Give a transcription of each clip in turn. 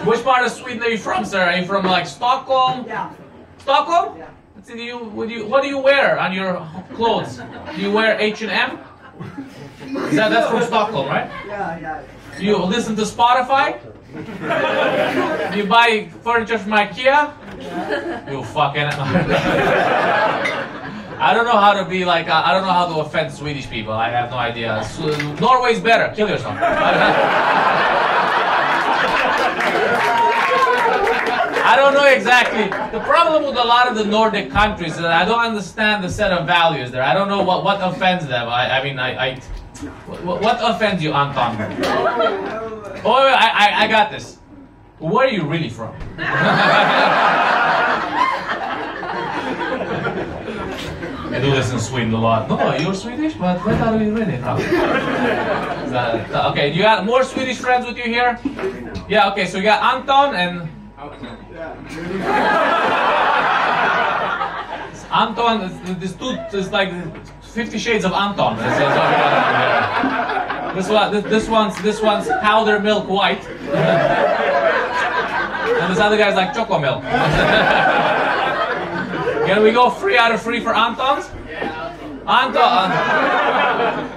Which part of Sweden are you from, sir? Are you from like Stockholm? Yeah. Stockholm? Yeah. Let's see, what do you wear on your clothes? Do you wear H&M? That's from Stockholm, right? Yeah. Do you listen to Spotify? Do you buy furniture from IKEA? You fucking... I don't know how to be like, I don't know how to offend Swedish people. I have no idea. Norway's better. Kill yourself. I don't know exactly. The problem with a lot of the Nordic countries is that I don't understand the set of values there. I don't know what offends them. What offends you, Anton? Oh, wait, I got this. Where are you really from? I do this in Sweden a lot. No, you're Swedish, but where are you really from? Okay, you got more Swedish friends with you here? Yeah, okay, so you got Anton and... Anton, this like 50 shades of Anton. This one's powder milk white. And this other guy's like choco milk. Can we go 3 out of 3 for Antons? Yeah. Anton!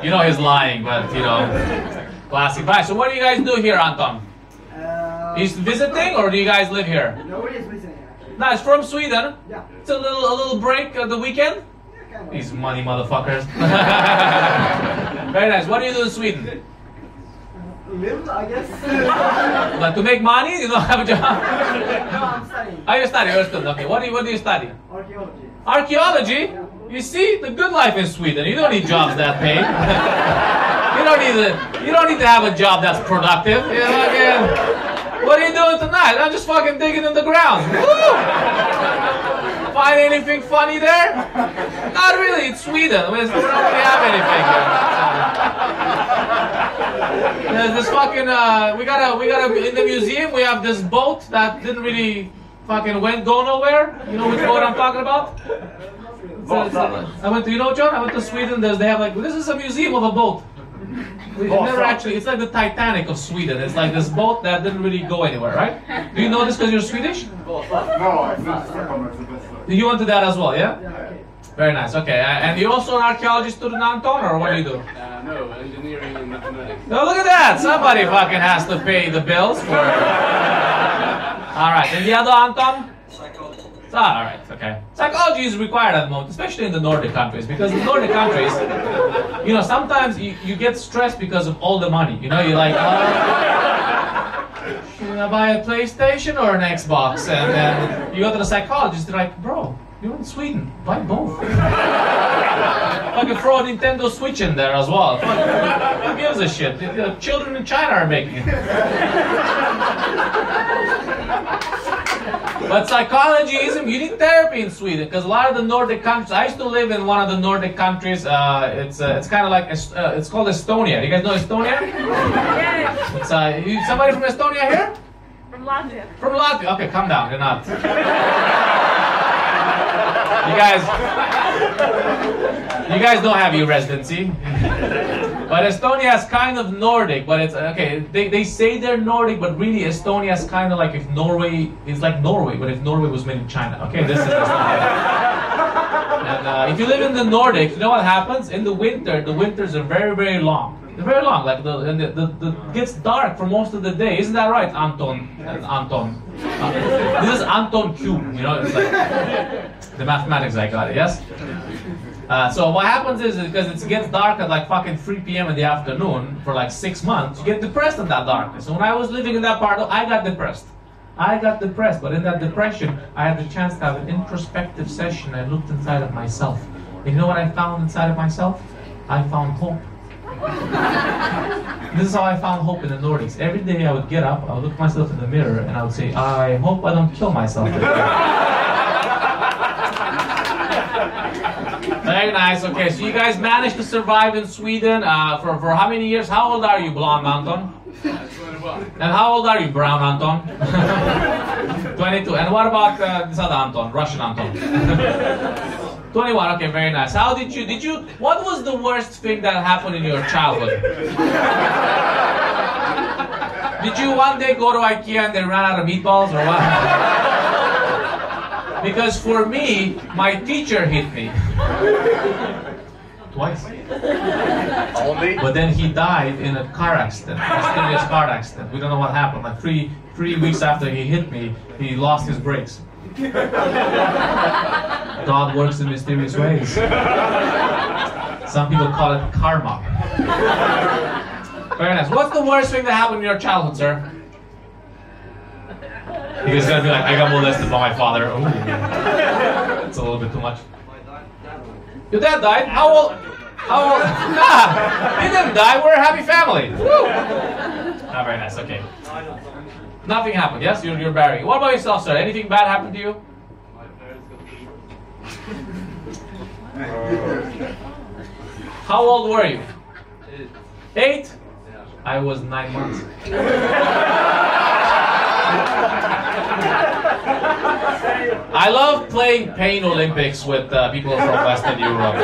You know he's lying, but you know, classic. Right, so what do you guys do here, Anton? He's visiting, or do you guys live here? Nobody is visiting, actually. No, it's from Sweden. Yeah. It's a little break at the weekend. Yeah, kind of. These money motherfuckers. Very nice. What do you do in Sweden? Live, I guess. But to make money, you don't have a job. No, I'm studying. Oh, you study. You're still okay. What do you study? Archaeology. Archaeology? You see, the good life in Sweden. You don't need jobs that pay. You don't need to have a job that's productive. You know, again, what are you doing tonight? I'm just fucking digging in the ground. Woo! Find anything funny there? Not really. It's Sweden. We don't really have anything. There's this fucking we gotta in the museum we have this boat that didn't really fucking go nowhere. You know which boat I'm talking about? I went to, you know, John? I went to Sweden. They have like, this is a museum of a boat. We've never actually, it's like the Titanic of Sweden. It's like this boat that didn't really go anywhere, right? Do you know this because you're Swedish? No, You went to that as well, yeah? Yeah, okay. Very nice, okay. And you're also an archaeology student, Anton, or what do you do? no, engineering and mathematics. Oh, look at that! Somebody fucking has to pay the bills for it. Alright, and the other Anton? Psychology. Alright, okay. Psychology is required at the moment, especially in the Nordic countries, because in the Nordic countries, you know, sometimes you get stressed because of all the money. You know, you're like, should I buy a PlayStation or an Xbox? And then you go to the psychologist, they're like, bro, you're in Sweden, buy both. Fucking throw a Nintendo Switch in there as well. Who gives a shit? The children in China are making it. But psychology isn't, you need therapy in Sweden, because a lot of the Nordic countries, I used to live in one of the Nordic countries, it's kind of like, it's called Estonia. You guys know Estonia? Yes. It's, somebody from Estonia here? From Latvia. From Latvia? Okay, calm down, you're not. You guys don't have your residency. But Estonia is kind of Nordic, but it's, okay, they say they're Nordic, but really Estonia is kind of like if Norway is like Norway, but if Norway was made in China. Okay, this is Estonia. And if you live in the Nordic, you know what happens? In the winter, the winters are very, very long. They're very long, like it gets dark for most of the day. Isn't that right, Anton? This is Anton Cube, you know, it's like the mathematics I got it, yes? So what happens is because it gets dark at like fucking 3 p.m. in the afternoon for like 6 months, you get depressed in that darkness. So when I was living in that part, I got depressed. But in that depression, I had the chance to have an introspective session. I looked inside of myself. And you know what I found inside of myself? I found hope. This is how I found hope in the Nordics. Every day I would get up, I would look myself in the mirror, and I would say, I hope I don't kill myself today. Very nice. Okay, so you guys managed to survive in Sweden for how many years? How old are you, blonde Anton? 21. And how old are you, brown Anton? 22. And what about this other Anton, Russian Anton? 21. Okay, very nice. How did you? What was the worst thing that happened in your childhood? Did you one day go to IKEA and they ran out of meatballs or what? Because for me, my teacher hit me. Twice. Only? But then he died in a car accident, a mysterious car accident. We don't know what happened. Like three weeks after he hit me, he lost his brakes. God works in mysterious ways. Some people call it karma. Very nice. What's the worst thing that happened in your childhood, sir? He's gonna be like, I got molested by my father. Ooh. It's a little bit too much. Your dad died? How old? How old? Nah, he didn't die. We're a happy family. Woo. Ah, very nice. Okay. Nothing happened. Yes, you're burying. What about yourself, sir? Anything bad happened to you? My parents got beat. How old were you? 8? Yeah. I was 9 months. I love playing Pain Olympics with people from Western Europe.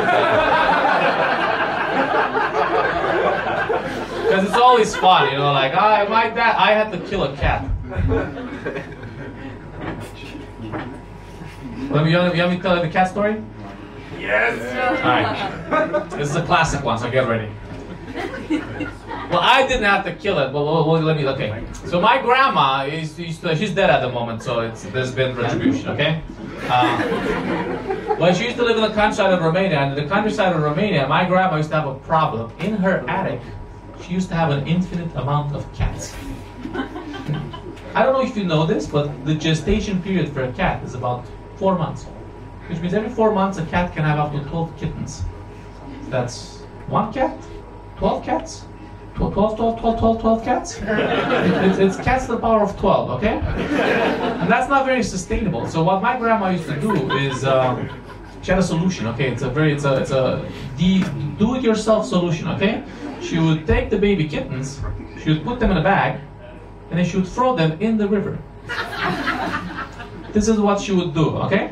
Because it's always fun, you know, like, my dad, I had to kill a cat. You want me to tell you the cat story? Yes! Alright. This is a classic one, so get ready. Well, I didn't have to kill it, but let me, okay. So my grandma, she's dead at the moment, so there's been retribution, okay? Well, she used to live in the countryside of Romania, and in the countryside of Romania, my grandma used to have a problem. In her attic, she used to have an infinite amount of cats. I don't know if you know this, but the gestation period for a cat is about 4 months. Which means every 4 months a cat can have up to 12 kittens. That's 1 cat, 12 cats, 12 cats. It's cats to the power of 12, okay? And that's not very sustainable. So what my grandma used to do is, she had a solution, okay? It's a do-it-yourself solution, okay? She would take the baby kittens, she would put them in a bag, and then she would throw them in the river. This is what she would do, okay?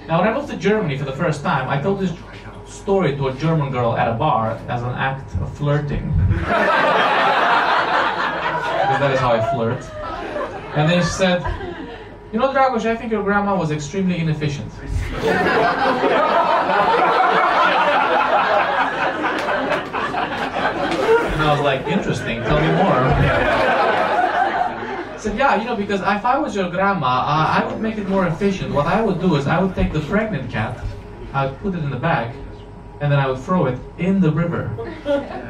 Now, when I moved to Germany for the first time, I told this story to a German girl at a bar as an act of flirting. Because that is how I flirt. And then she said, you know, Dragos, I think your grandma was extremely inefficient. And I was like, interesting, tell me more. I said, yeah, you know, because if I was your grandma, I would make it more efficient. What I would do is I would take the pregnant cat, I would put it in the bag, and then I would throw it in the river.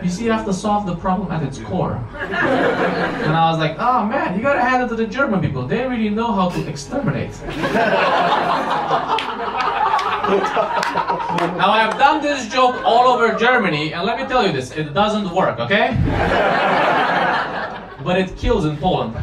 You see, you have to solve the problem at its core. And I was like, oh man, you gotta hand it to the German people. They really know how to exterminate. Now, I have done this joke all over Germany, and let me tell you this, it doesn't work, okay? But it kills in Poland.